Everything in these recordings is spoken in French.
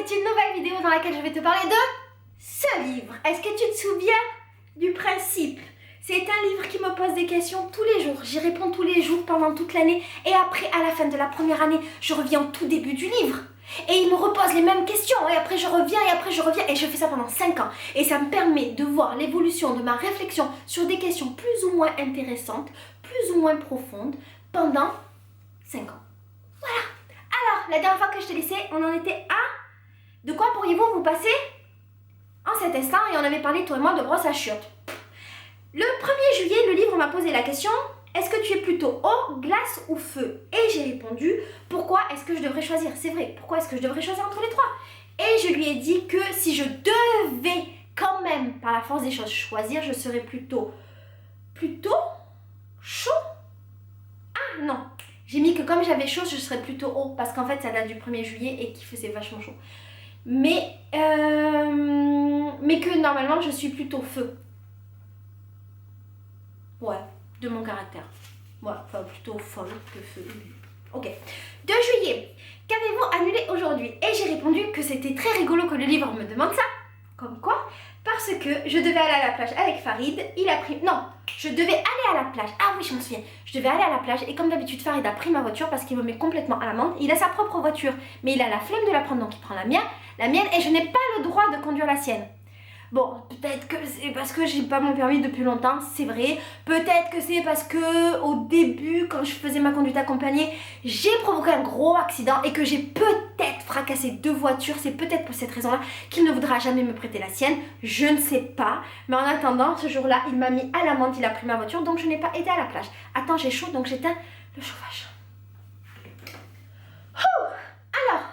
c'est une nouvelle vidéo dans laquelle je vais te parler de ce livre. Est-ce que tu te souviens du principe? C'est un livre qui me pose des questions tous les jours. J'y réponds tous les jours pendant toute l'année. Et après, à la fin de la première année, je reviens au tout début du livre. Et il me repose les mêmes questions. Et après, je reviens, et après, je reviens. Et je fais ça pendant 5 ans. Et ça me permet de voir l'évolution de ma réflexion sur des questions plus ou moins intéressantes, plus ou moins profondes, pendant 5 ans. Voilà. Alors, la dernière fois que je t'ai laissé, on en était à... De quoi pourriez-vous vous passer en cet instant? Et on avait parlé, toi et moi, de brosse à chiottes. Le 1er juillet, le livre m'a posé la question: est-ce que tu es plutôt eau, glace ou feu? Et j'ai répondu: pourquoi est-ce que je devrais choisir? C'est vrai, pourquoi est-ce que je devrais choisir entre les trois? Et je lui ai dit que si je devais quand même, par la force des choses, choisir, je serais plutôt chaud. Ah non, j'ai mis que comme j'avais chaud, je serais plutôt eau, parce qu'en fait ça date du 1er juillet et qu'il faisait vachement chaud. Mais que normalement je suis plutôt feu. Ouais, de mon caractère. Ouais, enfin plutôt folle que feu. Ok. 2 juillet. Qu'avez-vous annulé aujourd'hui? Et j'ai répondu que c'était très rigolo que le livre me demande ça. Comme quoi? Parce que je devais aller à la plage avec Farid. Il a pris... Non, je devais aller à la plage. Ah oui, je m'en souviens. Je devais aller à la plage et comme d'habitude, Farid a pris ma voiture parce qu'il me met complètement à l'amende. Il a sa propre voiture, mais il a la flemme de la prendre, donc il prend la mienne et je n'ai pas le droit de conduire la sienne. Bon, peut-être que c'est parce que j'ai pas mon permis depuis longtemps, c'est vrai. Peut-être que c'est parce que au début, quand je faisais ma conduite accompagnée, j'ai provoqué un gros accident et que j'ai peut-être fracassé 2 voitures. C'est peut-être pour cette raison-là qu'il ne voudra jamais me prêter la sienne. Je ne sais pas. Mais en attendant, ce jour-là, il m'a mis à l'amende, il a pris ma voiture, donc je n'ai pas été à la plage. Attends, j'ai chaud, donc j'éteins le chauffage. Alors,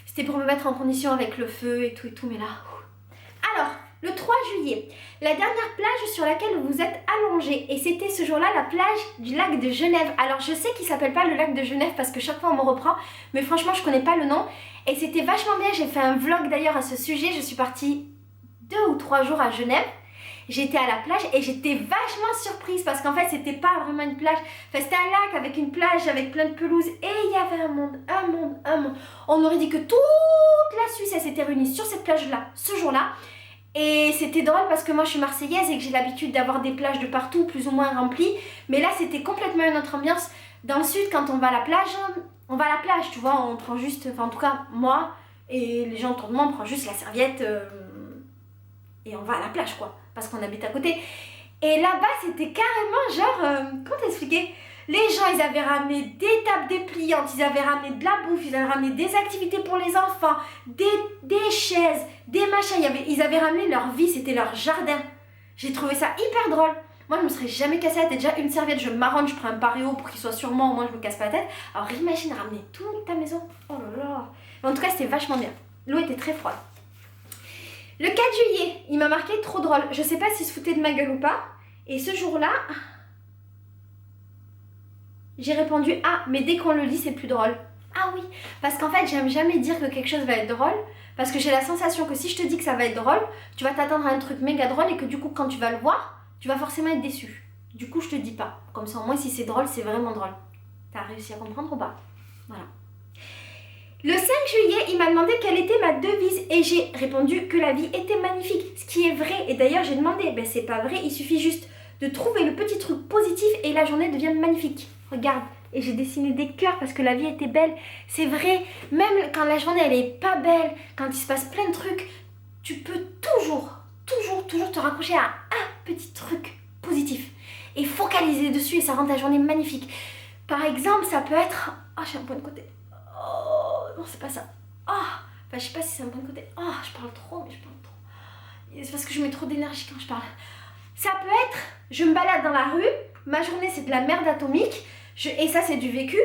c'était pour me mettre en condition avec le feu et tout, mais là... Alors, le 3 juillet, la dernière plage sur laquelle vous vous êtes allongé, et c'était ce jour-là la plage du lac de Genève. Alors je sais qu'il s'appelle pas le lac de Genève parce que chaque fois on me reprend, mais franchement je connais pas le nom, et c'était vachement bien. J'ai fait un vlog d'ailleurs à ce sujet. Je suis partie 2 ou 3 jours à Genève. J'étais à la plage et j'étais vachement surprise parce qu'en fait c'était pas vraiment une plage, enfin c'était un lac avec une plage avec plein de pelouse, et il y avait un monde. On aurait dit que toute la Suisse elle s'était réunie sur cette plage-là ce jour-là. Et c'était drôle parce que moi je suis marseillaise et que j'ai l'habitude d'avoir des plages de partout plus ou moins remplies. Mais là c'était complètement une autre ambiance. Dans le sud, quand on va à la plage, tu vois, on prend juste, enfin en tout cas moi et les gens autour de moi, on prend juste la serviette et on va à la plage quoi, parce qu'on habite à côté. Et là-bas c'était carrément genre, comment t'expliquer? Les gens, ils avaient ramené des tables dépliantes, ils avaient ramené de la bouffe, ils avaient ramené des activités pour les enfants, des chaises, des machins. Ils avaient ramené leur vie, c'était leur jardin. J'ai trouvé ça hyper drôle. Moi, je me serais jamais cassé la tête. Déjà, une serviette, je m'arrange, je prends un paréo pour qu'il soit sur moi, au moins je me casse pas la tête. Alors imagine ramener toute ta maison. Oh là là. Mais en tout cas, c'était vachement bien. L'eau était très froide. Le 4 juillet, il m'a marqué trop drôle. Je sais pas s'il se foutait de ma gueule ou pas. Et ce jour-là... J'ai répondu: ah, mais dès qu'on le lit, c'est plus drôle. Ah oui, parce qu'en fait, j'aime jamais dire que quelque chose va être drôle, parce que j'ai la sensation que si je te dis que ça va être drôle, tu vas t'attendre à un truc méga drôle et que du coup, quand tu vas le voir, tu vas forcément être déçu. Du coup, je te dis pas. Comme ça, au moins, si c'est drôle, c'est vraiment drôle. T'as réussi à comprendre ou pas? Voilà. Le 5 juillet, il m'a demandé quelle était ma devise et j'ai répondu que la vie était magnifique. Ce qui est vrai. Et d'ailleurs, j'ai demandé, ben c'est pas vrai, il suffit juste de trouver le petit truc positif et la journée devient magnifique. Regarde, et j'ai dessiné des cœurs parce que la vie était belle. C'est vrai, même quand la journée elle est pas belle, quand il se passe plein de trucs, tu peux toujours te raccrocher à un petit truc positif et focaliser dessus et ça rend ta journée magnifique. Par exemple, ça peut être... Oh, j'ai un point de côté. Oh, non, c'est pas ça. Oh, enfin, je sais pas si c'est un point de côté. Oh, je parle trop, mais je parle trop. C'est parce que je mets trop d'énergie quand je parle. Ça peut être, je me balade dans la rue, ma journée c'est de la merde atomique, et ça c'est du vécu.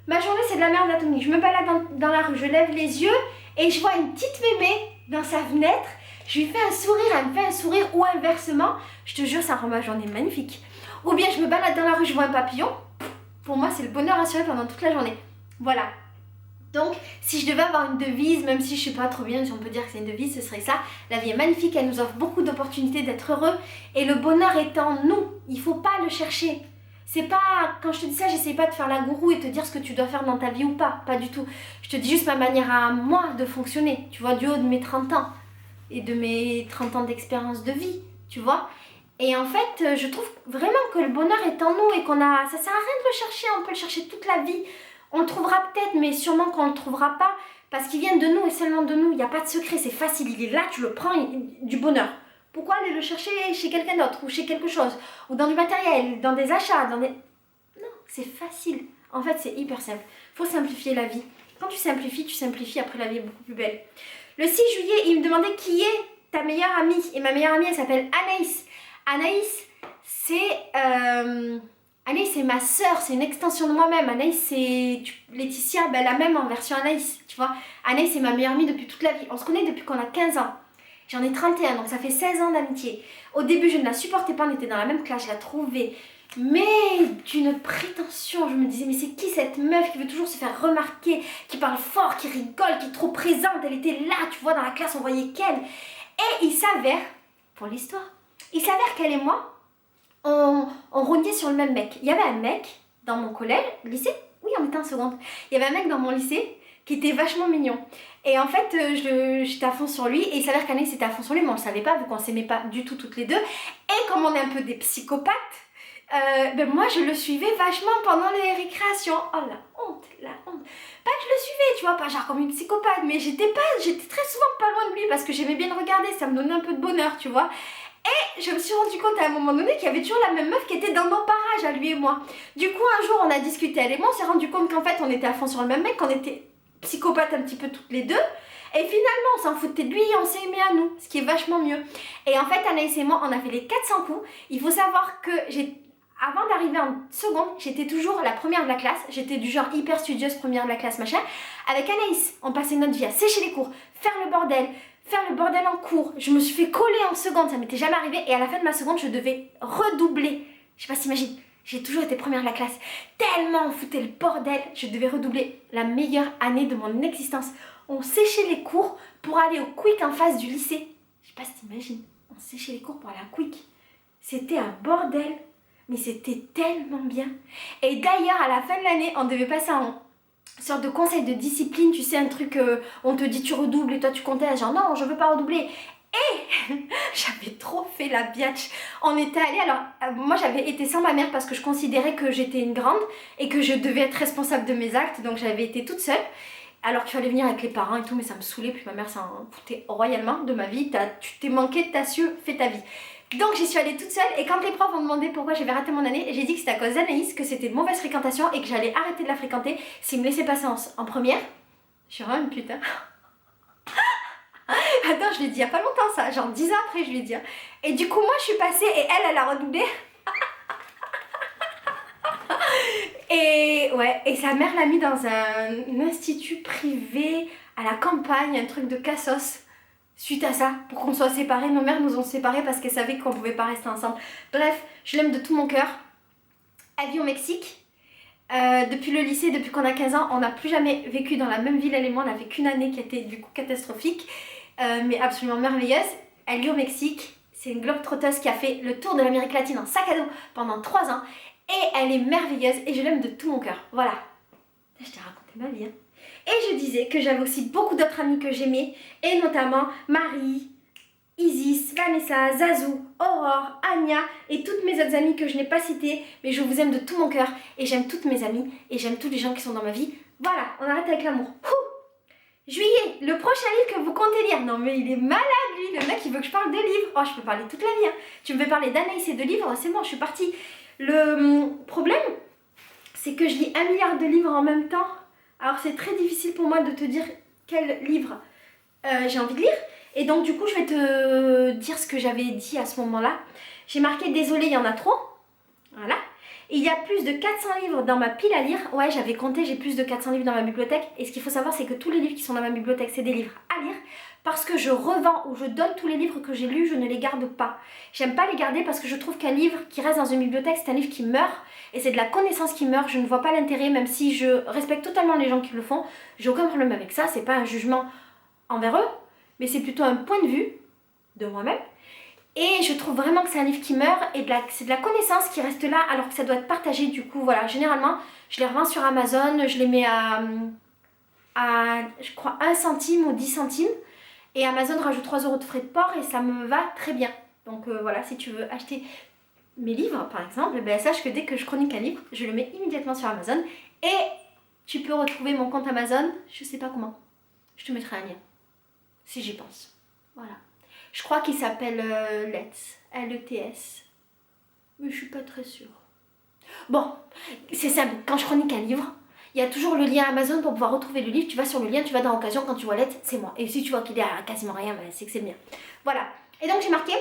Ma journée c'est de la merde atomique, je me balade dans la rue, je lève les yeux et je vois une petite mémé dans sa fenêtre, je lui fais un sourire, elle me fait un sourire, ou inversement, je te jure ça rend ma journée magnifique. Ou bien je me balade dans la rue, je vois un papillon, pour moi c'est le bonheur assuré pendant toute la journée. Voilà. Donc, si je devais avoir une devise, même si je ne sais pas trop bien si on peut dire que c'est une devise, ce serait ça. La vie est magnifique, elle nous offre beaucoup d'opportunités d'être heureux et le bonheur est en nous. Il ne faut pas le chercher. C'est pas, quand je te dis ça, j'essaie pas de faire la gourou et te dire ce que tu dois faire dans ta vie ou pas du tout. Je te dis juste ma manière à moi de fonctionner, tu vois, du haut de mes 30 ans et de mes 30 ans d'expérience de vie, tu vois. Et en fait, je trouve vraiment que le bonheur est en nous et ça sert à rien de le chercher, on peut le chercher toute la vie. On le trouvera peut-être, mais sûrement qu'on le trouvera pas, parce qu'il vient de nous et seulement de nous, il n'y a pas de secret, c'est facile, il est là, tu le prends, du bonheur. Pourquoi aller le chercher chez quelqu'un d'autre, ou chez quelque chose, ou dans du matériel, dans des achats, Non, c'est facile. En fait, c'est hyper simple. Faut simplifier la vie. Quand tu simplifies, après la vie est beaucoup plus belle. Le 6 juillet, il me demandait qui est ta meilleure amie. Et ma meilleure amie, elle s'appelle Anaïs. Anaïs, c'est ma sœur, c'est une extension de moi-même. Anaïs, c'est Laetitia, ben, la même en version Anaïs, tu vois. Anaïs, c'est ma meilleure amie depuis toute la vie. On se connaît depuis qu'on a 15 ans. J'en ai 31, donc ça fait 16 ans d'amitié. Au début, je ne la supportais pas, on était dans la même classe, je la trouvais, mais d'une prétention. Je me disais, mais c'est qui cette meuf qui veut toujours se faire remarquer, qui parle fort, qui rigole, qui est trop présente. Elle était là, tu vois, dans la classe, on voyait qu'elle. Et il s'avère, pour l'histoire, il s'avère qu'elle et moi, on rognait sur le même mec. Il y avait un mec dans mon collège, lycée, oui, on était en seconde. Il y avait un mec dans mon lycée qui était vachement mignon. Et en fait, j'étais à fond sur lui, et il s'avère qu'Anaïs était à fond sur lui, mais on le savait pas, vu qu'on s'aimait pas du tout toutes les deux. Et comme on est un peu des psychopathes, ben moi je le suivais vachement pendant les récréations. Oh la honte, la honte. Pas que je le suivais, tu vois, pas genre comme une psychopathe, mais j'étais très souvent pas loin de lui parce que j'aimais bien le regarder, ça me donnait un peu de bonheur, tu vois. Et je me suis rendu compte à un moment donné qu'il y avait toujours la même meuf qui était dans nos parages, à lui et moi. Du coup, un jour, on a discuté, elle et moi, on s'est rendu compte qu'en fait, on était à fond sur le même mec, qu'on était psychopathes un petit peu toutes les deux. Et finalement, on s'en foutait de lui et on s'est aimé à nous, ce qui est vachement mieux. Et en fait, Anaïs et moi, on a fait les 400 coups. Il faut savoir que avant d'arriver en seconde, j'étais toujours la première de la classe. J'étais du genre hyper studieuse, première de la classe, machin. Avec Anaïs, on passait notre vie à sécher les cours, faire le bordel en cours. Je me suis fait coller en seconde, ça m'était jamais arrivé. Et à la fin de ma seconde, je devais redoubler. Je sais pas si t'imagines, j'ai toujours été première de la classe. Tellement on foutait le bordel, je devais redoubler la meilleure année de mon existence. On séchait les cours pour aller au Quick en face du lycée. Je sais pas si t'imagines, on séchait les cours pour aller à Quick. C'était un bordel, mais c'était tellement bien. Et d'ailleurs, à la fin de l'année, on devait passer en sorte de conseil de discipline, tu sais, un truc, on te dit tu redoubles et toi tu comptais, genre non, je veux pas redoubler. Et j'avais trop fait la biatch. On était allés, alors moi j'avais été sans ma mère parce que je considérais que j'étais une grande et que je devais être responsable de mes actes, donc j'avais été toute seule. Alors qu'il fallait venir avec les parents et tout, mais ça me saoulait, puis ma mère s'en foutait royalement de ma vie. Tu t'es manqué, t'as su, fais ta vie. Donc j'y suis allée toute seule, et quand les profs ont demandé pourquoi j'avais raté mon année, j'ai dit que c'était à cause d'Anaïs, que c'était de mauvaise fréquentation et que j'allais arrêter de la fréquenter s'ils me laissaient passer en première. Je suis vraiment une pute, hein. Attends, je l'ai dit il y a pas longtemps ça, genre 10 ans après je l'ai dit. Et du coup moi je suis passée et elle a redoublé. Et ouais, et sa mère l'a mis dans un institut privé à la campagne, un truc de cassos. Suite à ça, pour qu'on soit séparés, nos mères nous ont séparés parce qu'elles savaient qu'on pouvait pas rester ensemble. Bref, je l'aime de tout mon cœur. Elle vit au Mexique. Depuis le lycée, depuis qu'on a 15 ans, on n'a plus jamais vécu dans la même ville, elle et moi. On a fait qu'une année qui était du coup catastrophique, mais absolument merveilleuse. Elle vit au Mexique. C'est une globe-trotteuse qui a fait le tour de l'Amérique latine en sac à dos pendant 3 ans. Et elle est merveilleuse et je l'aime de tout mon cœur. Voilà. Je t'ai raconté ma vie, hein. Et je disais que j'avais aussi beaucoup d'autres amis que j'aimais, et notamment Marie, Isis, Vanessa, Zazou, Aurore, Anya et toutes mes autres amies que je n'ai pas citées, mais je vous aime de tout mon cœur et j'aime toutes mes amies et j'aime tous les gens qui sont dans ma vie. Voilà, on arrête avec l'amour. Juillet, le prochain livre que vous comptez lire. Non mais il est malade lui, le mec il veut que je parle de livres. Oh, je peux parler toute la vie, hein. Tu me fais parler d'Anaïs et de livres, c'est bon, je suis partie. Le problème, c'est que je lis 1 milliard de livres en même temps. Alors c'est très difficile pour moi de te dire quel livre j'ai envie de lire. Et donc du coup je vais te dire ce que j'avais dit à ce moment-là. J'ai marqué désolé, il y en a trop. Voilà. Et il y a plus de 400 livres dans ma pile à lire. Ouais, j'avais compté, j'ai plus de 400 livres dans ma bibliothèque. Et ce qu'il faut savoir, c'est que tous les livres qui sont dans ma bibliothèque, c'est des livres à lire. Parce que je revends ou je donne tous les livres que j'ai lus, je ne les garde pas. J'aime pas les garder parce que je trouve qu'un livre qui reste dans une bibliothèque, c'est un livre qui meurt. Et c'est de la connaissance qui meurt. Je ne vois pas l'intérêt, même si je respecte totalement les gens qui le font. J'ai aucun problème avec ça, c'est pas un jugement envers eux. Mais c'est plutôt un point de vue de moi-même. Et je trouve vraiment que c'est un livre qui meurt et c'est de la connaissance qui reste là alors que ça doit être partagé. Du coup, voilà, généralement, je les revends sur Amazon, je les mets à je crois 1 centime ou 10 centimes. Et Amazon rajoute 3 € de frais de port et ça me va très bien. Donc voilà, si tu veux acheter mes livres par exemple, ben, sache que dès que je chronique un livre, je le mets immédiatement sur Amazon. Et tu peux retrouver mon compte Amazon, je sais pas comment. Je te mettrai un lien, si j'y pense. Voilà. Je crois qu'il s'appelle Let's, L-E-T-S. Mais je suis pas très sûre. Bon, c'est simple, quand je chronique un livre, il y a toujours le lien Amazon pour pouvoir retrouver le livre. Tu vas sur le lien, tu vas dans Occasion, quand tu vois Let's, c'est moi. Et si tu vois qu'il est à quasiment rien, ben, c'est que c'est bien. Voilà. Et donc j'ai marqué...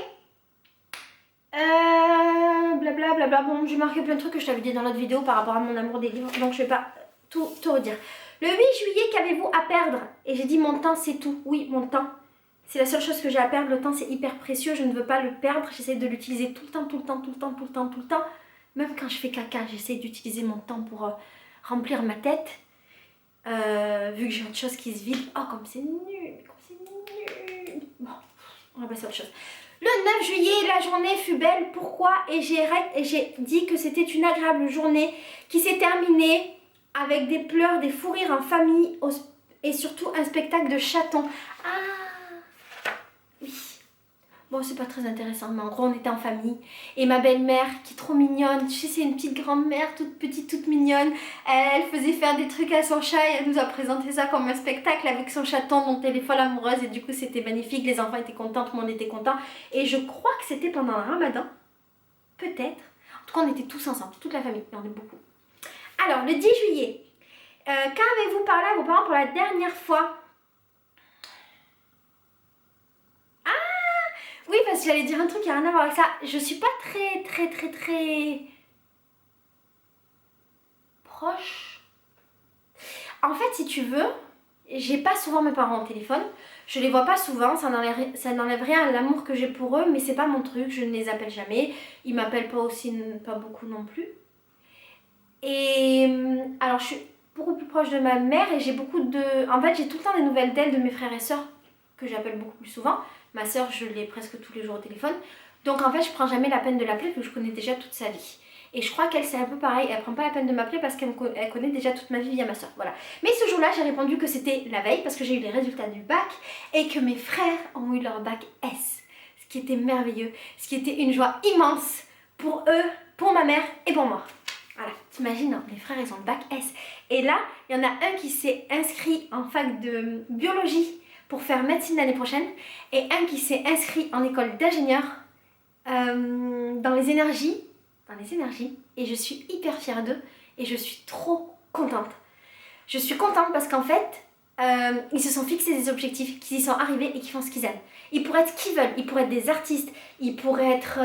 Blabla, blabla. Bon, j'ai marqué plein de trucs que je t'avais dit dans l'autre vidéo par rapport à mon amour des livres. Donc je vais pas tout te redire. Le 8 juillet, qu'avez-vous à perdre? Et j'ai dit mon temps, c'est tout. Oui, mon temps. C'est la seule chose que j'ai à perdre. Le temps, c'est hyper précieux. Je ne veux pas le perdre. J'essaie de l'utiliser tout le temps, tout le temps, tout le temps, tout le temps, tout le temps. Même quand je fais caca, j'essaie d'utiliser mon temps pour remplir ma tête. Vu que j'ai autre chose qui se vide. Oh, comme c'est nul. Comme c'est nul. Bon, on va passer à autre chose. Le 9 juillet, la journée fut belle. Pourquoi? Et j'ai dit que c'était une agréable journée qui s'est terminée avec des pleurs, des fous rires en famille et surtout un spectacle de chatons. Ah oui. Bon, c'est pas très intéressant, mais en gros, on était en famille. Et ma belle-mère, qui est trop mignonne, tu sais, c'est une petite grand-mère, toute petite, toute mignonne. Elle faisait faire des trucs à son chat et elle nous a présenté ça comme un spectacle avec son chaton dont elle est folle amoureuse. Et du coup, c'était magnifique, les enfants étaient contents, tout le monde était content. Et je crois que c'était pendant le Ramadan, peut-être. En tout cas, on était tous ensemble, toute la famille, et on est beaucoup. Alors, le 10 juillet, quand avez-vous parlé à vos parents pour la dernière fois? Oui, parce que j'allais dire un truc qui n'a rien à voir avec ça. Je suis pas très proche. En fait, si tu veux, j'ai pas souvent mes parents au téléphone. Je les vois pas souvent, ça n'enlève rien à l'amour que j'ai pour eux, mais c'est pas mon truc, je ne les appelle jamais. Ils m'appellent pas aussi, pas beaucoup non plus. Et alors, je suis beaucoup plus proche de ma mère et j'ai beaucoup de... En fait, j'ai tout le temps des nouvelles d'elle, de mes frères et sœurs, que j'appelle beaucoup plus souvent. Ma soeur, je l'ai presque tous les jours au téléphone. Donc en fait, je prends jamais la peine de l'appeler parce que je connais déjà toute sa vie. Et je crois qu'elle, c'est un peu pareil. Elle prend pas la peine de m'appeler parce qu'elle connaît déjà toute ma vie via ma soeur. Voilà. Mais ce jour-là, j'ai répondu que c'était la veille parce que j'ai eu les résultats du bac et que mes frères ont eu leur bac S. Ce qui était merveilleux. Ce qui était une joie immense pour eux, pour ma mère et pour moi. Voilà. T'imagines, hein, mes frères, ils ont le bac S. Et là, il y en a un qui s'est inscrit en fac de biologie pour faire médecine l'année prochaine et un qui s'est inscrit en école d'ingénieur dans les énergies et je suis hyper fière d'eux et je suis trop contente. Je suis contente parce qu'en fait ils se sont fixés des objectifs, qu'ils y sont arrivés et qu'ils font ce qu'ils aiment. Ils pourraient être ce qu'ils veulent, ils pourraient être des artistes, ils pourraient être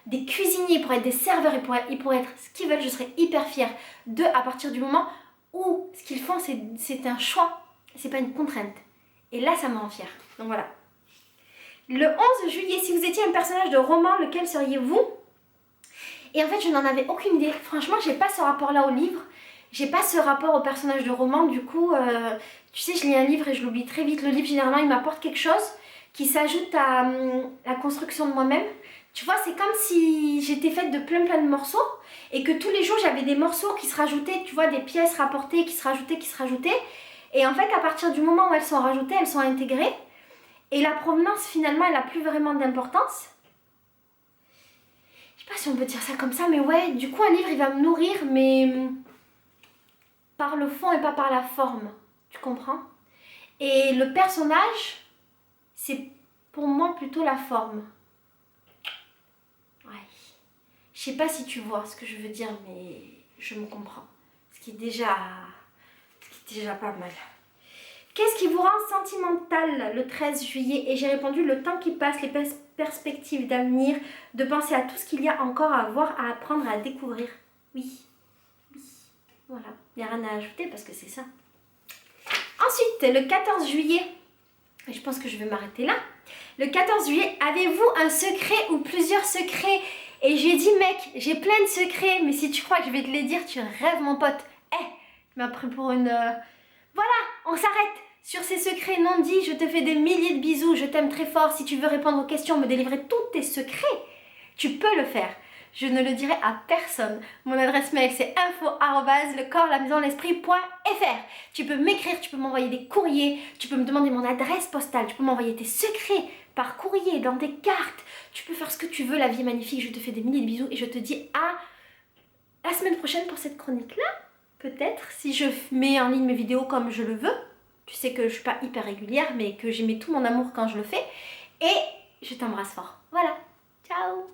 des cuisiniers, ils pourraient être des serveurs, ils pourraient être ce qu'ils veulent. Je serais hyper fière d'eux à partir du moment où ce qu'ils font c'est un choix, c'est pas une contrainte. Et là, ça me rend fière. Donc voilà. Le 11 juillet, si vous étiez un personnage de roman, lequel seriez-vous? Et en fait, je n'en avais aucune idée. Franchement, j'ai pas ce rapport-là au livre. J'ai pas ce rapport au personnage de roman. Du coup, tu sais, je lis un livre et je l'oublie très vite. Le livre, généralement, il m'apporte quelque chose qui s'ajoute à la construction de moi-même. Tu vois, c'est comme si j'étais faite de plein de morceaux et que tous les jours, j'avais des morceaux qui se rajoutaient. Tu vois, des pièces rapportées qui se rajoutaient. Et en fait, à partir du moment où elles sont rajoutées, elles sont intégrées. Et la provenance, finalement, elle n'a plus vraiment d'importance. Je sais pas si on peut dire ça comme ça, mais ouais, du coup, un livre, il va me nourrir, mais par le fond et pas par la forme. Tu comprends? Et le personnage, c'est pour moi plutôt la forme. Ouais. Je sais pas si tu vois ce que je veux dire, mais je me comprends. Ce qui est déjà pas mal. Qu'est-ce qui vous rend sentimental le 13 juillet? Et j'ai répondu le temps qui passe, les perspectives d'avenir, de penser à tout ce qu'il y a encore à voir, à apprendre, à découvrir. Oui. Voilà. Il n'y a rien à ajouter parce que c'est ça. Ensuite, le 14 juillet, et je pense que je vais m'arrêter là. Le 14 juillet, avez-vous un secret ou plusieurs secrets? Et j'ai dit, mec, j'ai plein de secrets, mais si tu crois que je vais te les dire, tu rêves, mon pote. Tu m'as pris pour une... Voilà, on s'arrête. Sur ces secrets non dits, je te fais des milliers de bisous, je t'aime très fort. Si tu veux répondre aux questions, me délivrer tous tes secrets, tu peux le faire. Je ne le dirai à personne. Mon adresse mail c'est info@lecorps-la-maison-l'esprit.fr. Tu peux m'écrire, tu peux m'envoyer des courriers, tu peux me demander mon adresse postale, tu peux m'envoyer tes secrets par courrier, dans des cartes. Tu peux faire ce que tu veux, la vie est magnifique. Je te fais des milliers de bisous et je te dis à la semaine prochaine pour cette chronique-là. Peut-être, si je mets en ligne mes vidéos comme je le veux. Tu sais que je suis pas hyper régulière, mais que j'y mets tout mon amour quand je le fais. Et je t'embrasse fort. Voilà. Ciao.